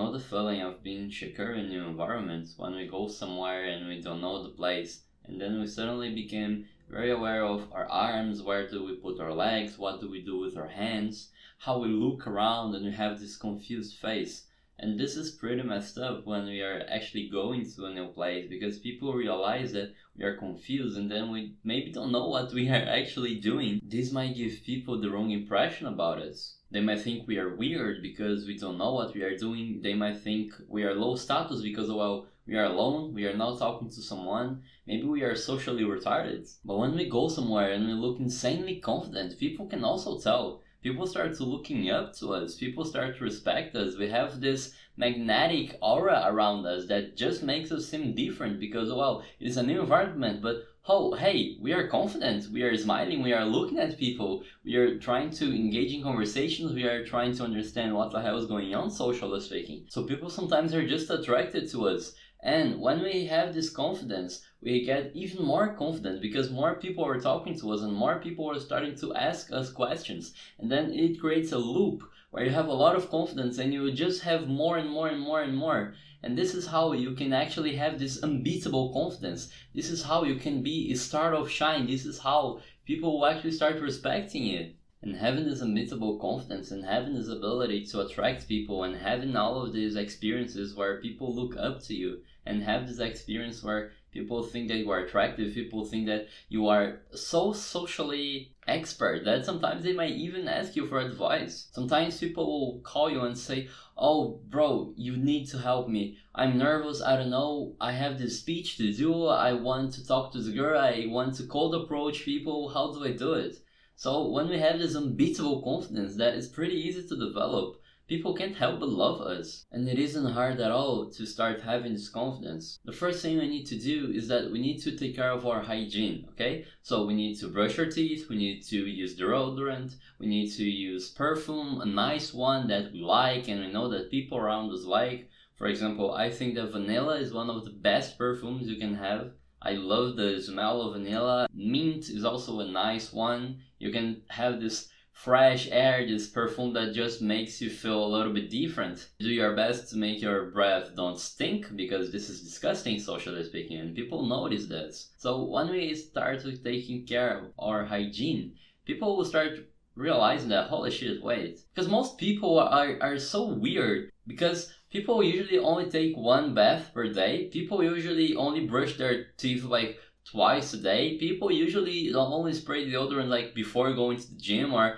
know the feeling of being insecure in new environments when we go somewhere and we don't know the place, and then we suddenly became very aware of our arms, where do we put our legs, what do we do with our hands, how we look around, and we have this confused face. And this is pretty messed up when we are actually going to a new place, because people realize that we are confused and then we maybe don't know what we are actually doing. This might give people the wrong impression about us. They might think we are weird because we don't know what we are doing. They might think we are low status because, well, we are alone, we are not talking to someone. Maybe we are socially retarded. But when we go somewhere and we look insanely confident, people can also tell. People start to looking up to us. People start to respect us. We have this magnetic aura around us that just makes us seem different because, well, it is a new environment, but oh, hey, we are confident, we are smiling, we are looking at people, we are trying to engage in conversations, we are trying to understand what the hell is going on socially speaking. So people sometimes are just attracted to us. And when we have this confidence, we get even more confident because more people are talking to us and more people are starting to ask us questions. And then it creates a loop where you have a lot of confidence and you just have more and more and more and more. And this is how you can actually have this unbeatable confidence. This is how you can be a star of shine. This is how people will actually start respecting you. And having this unbeatable confidence and having this ability to attract people and having all of these experiences where people look up to you and have this experience where people think that you are attractive, people think that you are so socially expert that sometimes they might even ask you for advice. Sometimes people will call you and say, oh bro, you need to help me. I'm nervous, I don't know, I have this speech to do, I want to talk to the girl, I want to cold approach people, how do I do it? So when we have this unbeatable confidence that is pretty easy to develop, people can't help but love us. And it isn't hard at all to start having this confidence. The first thing we need to do is that we need to take care of our hygiene, okay? So we need to brush our teeth, we need to use deodorant, we need to use perfume, a nice one that we like and we know that people around us like. For example, I think that vanilla is one of the best perfumes you can have. I love the smell of vanilla. Mint is also a nice one. You can have this fresh air, this perfume that just makes you feel a little bit different. Do your best to make your breath don't stink, because this is disgusting socially speaking and people notice this. So when we start taking care of our hygiene, people will start realizing that, holy shit, wait. Because most people are so weird, because people usually only take one bath per day. People usually only brush their teeth like twice a day. People usually don't only spray deodorant like before going to the gym or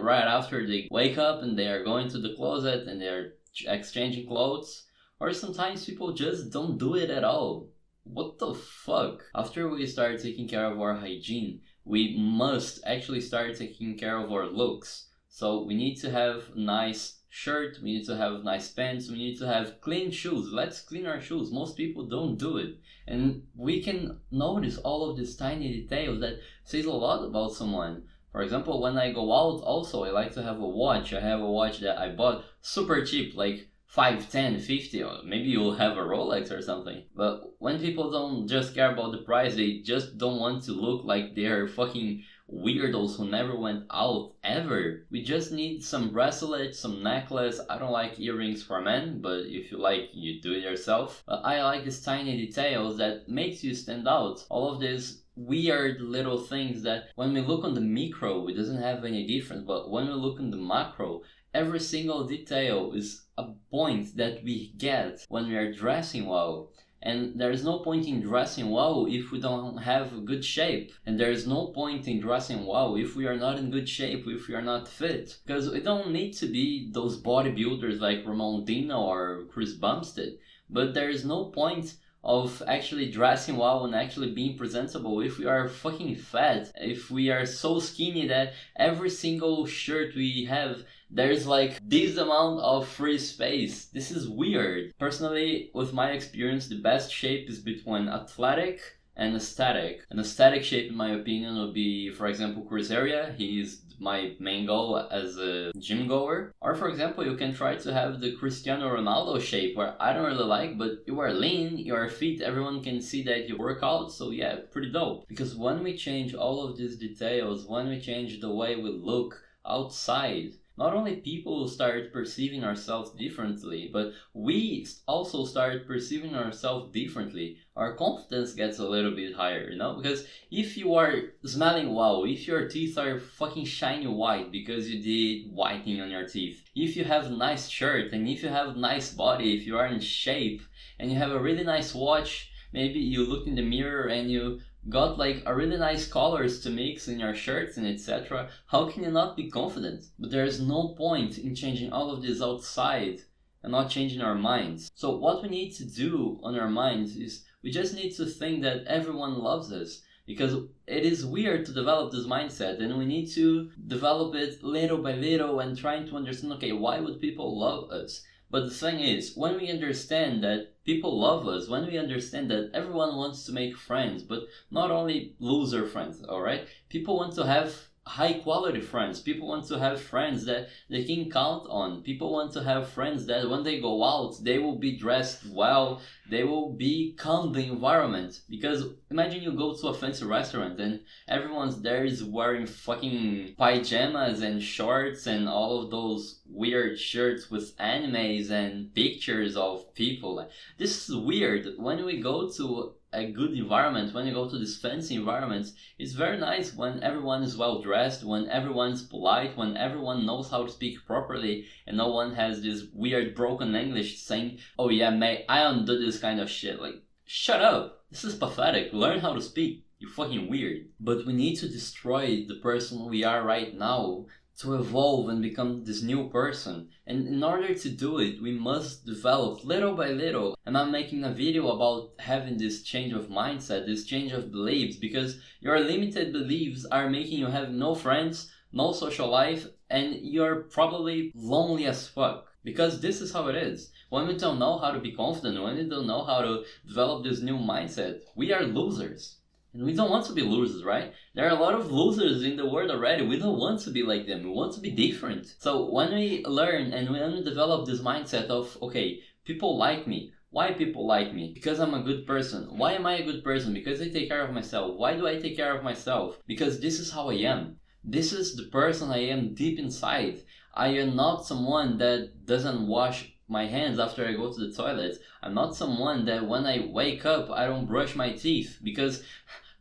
right after they wake up and they are going to the closet and they're exchanging clothes. Or sometimes people just don't do it at all. What the fuck? After we start taking care of our hygiene, we must actually start taking care of our looks. So we need to have nice shirt, we need to have nice pants, we need to have clean shoes. Let's clean our shoes. Most people don't do it. And we can notice all of these tiny details that says a lot about someone. For example, when I go out also, I like to have a watch. I have a watch that I bought super cheap, like 5, 10, 50, or maybe you'll have a Rolex or something. But when people don't just care about the price, they just don't want to look like they're fucking weirdos who never went out ever. We just need some bracelets, some necklace. I don't like earrings for men, but if you like, you do it yourself. But I like these tiny details that makes you stand out. All of these weird little things that when we look on the micro, it doesn't have any difference, but when we look on the macro, every single detail is a point that we get when we are dressing well. And there is no point in dressing well if we don't have good shape. And there is no point in dressing well if we are not in good shape, if we are not fit. Because we don't need to be those bodybuilders like Ramon Dino or Chris Bumstead. But there is no point of actually dressing well and actually being presentable if we are fucking fat, if we are so skinny that every single shirt we have there's like this amount of free space. This is weird. Personally, with my experience, the best shape is between athletic and aesthetic. An aesthetic shape, in my opinion, would be, for example, Chris Area. He's my main goal as a gym goer. Or, for example, you can try to have the Cristiano Ronaldo shape, where I don't really like, but you are lean, you are fit, everyone can see that you work out, so yeah, pretty dope. Because when we change all of these details, when we change the way we look outside, not only people start perceiving ourselves differently, but we also start perceiving ourselves differently. Our confidence gets a little bit higher, you know? Because if you are smelling well, if your teeth are fucking shiny white because you did whitening on your teeth, if you have nice shirt and if you have nice body, if you are in shape and you have a really nice watch, maybe you look in the mirror and you got like a really nice colors to mix in your shirts and etc. How can you not be confident? But there is no point in changing all of this outside and not changing our minds. So what we need to do on our minds is we just need to think that everyone loves us, because it is weird to develop this mindset and we need to develop it little by little and trying to understand, okay, why would people love us? But the thing is, when we understand that people love us, when we understand that everyone wants to make friends, but not only loser friends, alright? People want to have high quality friends. People want to have friends that they can count on. People want to have friends that when they go out, they will be dressed well, they will be calm the environment. Because imagine you go to a fancy restaurant and everyone's there is wearing fucking pajamas and shorts and all of those weird shirts with animes and pictures of people. This is weird. When we go to a good environment, when you go to these fancy environments, it's very nice when everyone is well dressed, when everyone's polite, when everyone knows how to speak properly, and no one has this weird broken English saying, oh yeah, mate, I don't do this kind of shit. Like, shut up. This is pathetic. Learn how to speak. You're fucking weird. But we need to destroy the person we are right now to evolve and become this new person. And in order to do it, we must develop little by little. And I'm making a video about having this change of mindset, this change of beliefs, because your limited beliefs are making you have no friends, no social life, and you're probably lonely as fuck. Because this is how it is. When we don't know how to be confident, when we don't know how to develop this new mindset, we are losers. And we don't want to be losers, right? There are a lot of losers in the world already. We don't want to be like them. We want to be different. So when we learn and when we develop this mindset of, okay, people like me. Why people like me? Because I'm a good person. Why am I a good person? Because I take care of myself. Why do I take care of myself? Because this is how I am. This is the person I am deep inside. I am not someone that doesn't wash my hands after I go to the toilet. I'm not someone that when I wake up, I don't brush my teeth because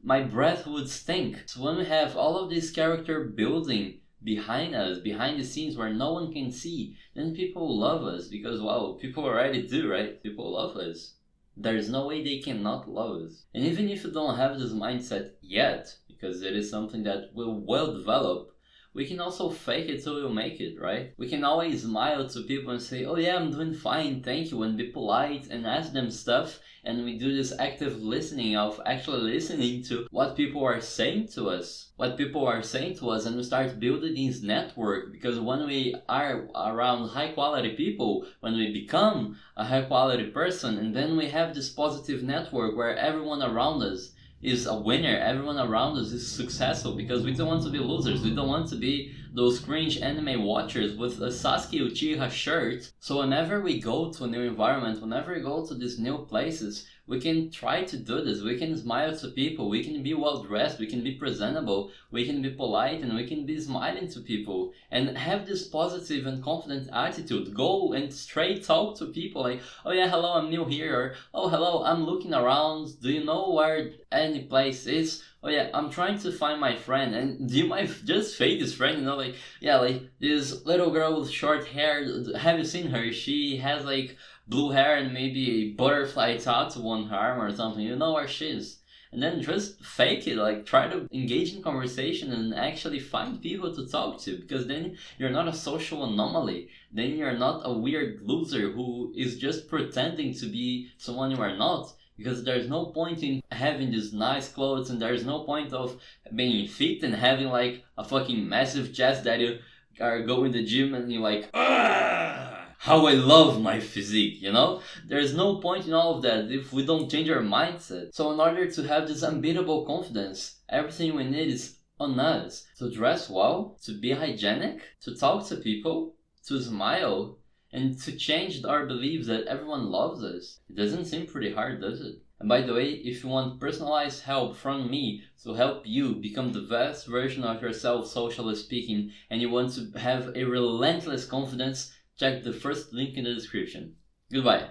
my breath would stink. So when we have all of this character building behind us, behind the scenes where no one can see, then people love us because, wow, people already do, right? People love us. There's no way they cannot love us. And even if you don't have this mindset yet, because it is something that will well develop, we can also fake it till we make it, right? We can always smile to people and say, oh yeah, I'm doing fine, thank you, and be polite and ask them stuff. And we do this active listening of actually listening to what people are saying to us. What people are saying to us, and we start building this network, because when we are around high quality people, when we become a high quality person, and then we have this positive network where everyone around us is a winner, everyone around us is successful, because we don't want to be losers, we don't want to be those cringe anime watchers with a Sasuke Uchiha shirt. So whenever we go to a new environment, whenever we go to these new places, we can try to do this. We can smile to people, we can be well dressed, we can be presentable, we can be polite, and we can be smiling to people and have this positive and confident attitude. Go and straight talk to people like, oh yeah, hello, I'm new here, or oh hello, I'm looking around, do you know where any place is? Oh yeah, I'm trying to find my friend, and do you might just fake this friend, you know, like, yeah, like this little girl with short hair, have you seen her? She has like blue hair and maybe a butterfly tattoo on her arm or something, you know where she is. And then just fake it, like try to engage in conversation and actually find people to talk to, because then you're not a social anomaly. Then you're not a weird loser who is just pretending to be someone you are not. Because there's no point in having these nice clothes, and there's no point of being fit and having like a fucking massive chest that you are going to the gym and you're like, how I love my physique, you know? There's no point in all of that if we don't change our mindset. So in order to have this unbeatable confidence, everything we need is on us. To dress well, to be hygienic, to talk to people, to smile, and to change our beliefs that everyone loves us. It doesn't seem pretty hard, does it? And by the way, if you want personalized help from me to help you become the best version of yourself socially speaking, and you want to have a relentless confidence, check the first link in the description. Goodbye.